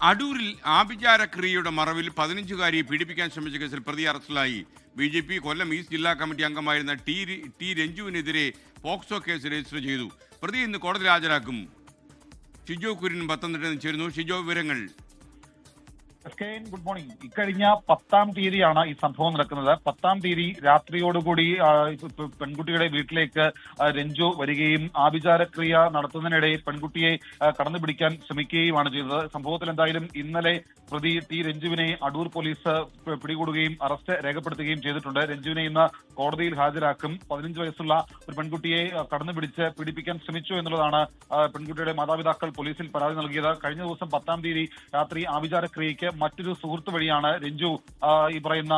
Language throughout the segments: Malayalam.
അടൂരിൽ ആഭിചാരക്രിയയുടെ മറവിൽ 15-കാരിയെ പീഡിപ്പിക്കാൻ ശ്രമിച്ച കേസിൽ പ്രതി അറസ്റ്റിലായി. BJP കൊല്ലം ഈസ്റ്റ് ജില്ലാ കമ്മിറ്റി അംഗമായിരുന്ന ടി രഞ്ജുവിനെതിരെ പോക്സോ കേസ് രജിസ്റ്റർ ചെയ്തു. പ്രതി ഇന്ന് കോടതിയിൽ ഹാജരാക്കും. ഷിജോ കുര്യൻ പത്തനംതിട്ടയിൽ നിന്ന് ചേരുന്നു. ഷിജോ, വിവരങ്ങൾ. Good morning. ഇക്കഴിഞ്ഞ 10-ാം തീയതിയാണ് ഈ സംഭവം നടക്കുന്നത്. 10-ാം തീയതി രാത്രിയോടുകൂടി പെൺകുട്ടിയുടെ വീട്ടിലേക്ക് രഞ്ജു വരികയും ആഭിചാരക്രിയ നടത്തുന്നതിനിടെ പെൺകുട്ടിയെ കടന്നു പിടിക്കാൻ ശ്രമിക്കുകയുമാണ് ചെയ്തത്. സംഭവത്തിൽ എന്തായാലും ഇന്നലെ പ്രതി ടി രഞ്ജുവിനെ അടൂർ പോലീസ് പിടികൂടുകയും അറസ്റ്റ് രേഖപ്പെടുത്തുകയും ചെയ്തിട്ടുണ്ട്. രഞ്ജുവിനെ ഇന്ന് കോടതിയിൽ ഹാജരാക്കും. 15 വയസ്സുള്ള ഒരു പെൺകുട്ടിയെ കടന്നു പിടിച്ച് പീഡിപ്പിക്കാൻ ശ്രമിച്ചു എന്നുള്ളതാണ് പെൺകുട്ടിയുടെ മാതാപിതാക്കൾ പോലീസിൽ പരാതി നൽകിയത്. കഴിഞ്ഞ ദിവസം 10-ാം തീയതി രാത്രി ആഭിചാരക്രിയയ്ക്ക് മറ്റൊരു സുഹൃത്ത് വഴിയാണ് രഞ്ജു ഈ പറയുന്ന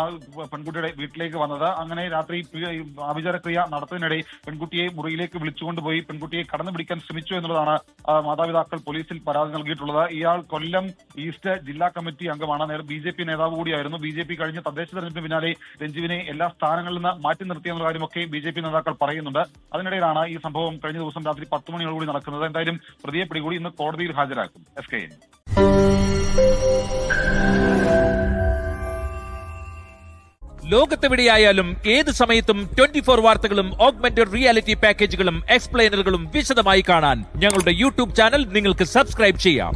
പെൺകുട്ടിയുടെ വീട്ടിലേക്ക് വന്നത്. അങ്ങനെ രാത്രി ആഭിചാരക്രിയ നടത്തുന്നതിനിടെ പെൺകുട്ടിയെ മുറിയിലേക്ക് വിളിച്ചുകൊണ്ടുപോയി പെൺകുട്ടിയെ കടന്നു പിടിക്കാൻ ശ്രമിച്ചു എന്നുള്ളതാണ് മാതാപിതാക്കൾ പോലീസിൽ പരാതി നൽകിയിട്ടുള്ളത്. ഇയാൾ കൊല്ലം ഈസ്റ്റ് ജില്ലാ കമ്മിറ്റി അംഗമാണ്. BJP നേതാവ് കൂടിയായിരുന്നു. BJP കഴിഞ്ഞ തദ്ദേശ തെരഞ്ഞെടുപ്പിന് പിന്നാലെ രഞ്ജുവിനെ എല്ലാ സ്ഥാനങ്ങളിൽ നിന്ന് മാറ്റി നിർത്തിയെന്ന കാര്യമൊക്കെ BJP നേതാക്കൾ പറയുന്നുണ്ട്. അതിനിടയിലാണ് ഈ സംഭവം കഴിഞ്ഞ ദിവസം രാത്രി 10 മണിയോടുകൂടി നടക്കുന്നത്. എന്തായാലും പ്രതിയെ പിടികൂടി ഇന്ന് കോടതിയിൽ ഹാജരാക്കും. SKN. ലോകത്തെവിടെയായാലും ഏത് സമയത്തും 24 വാർത്തകളും ഓഗ്മെന്റഡ് റിയാലിറ്റി പാക്കേജുകളും എക്സ്പ്ലെയിനറുകളും വിശദമായി കാണാൻ ഞങ്ങളുടെ യൂട്യൂബ് ചാനൽ നിങ്ങൾക്ക് സബ്സ്ക്രൈബ് ചെയ്യാം.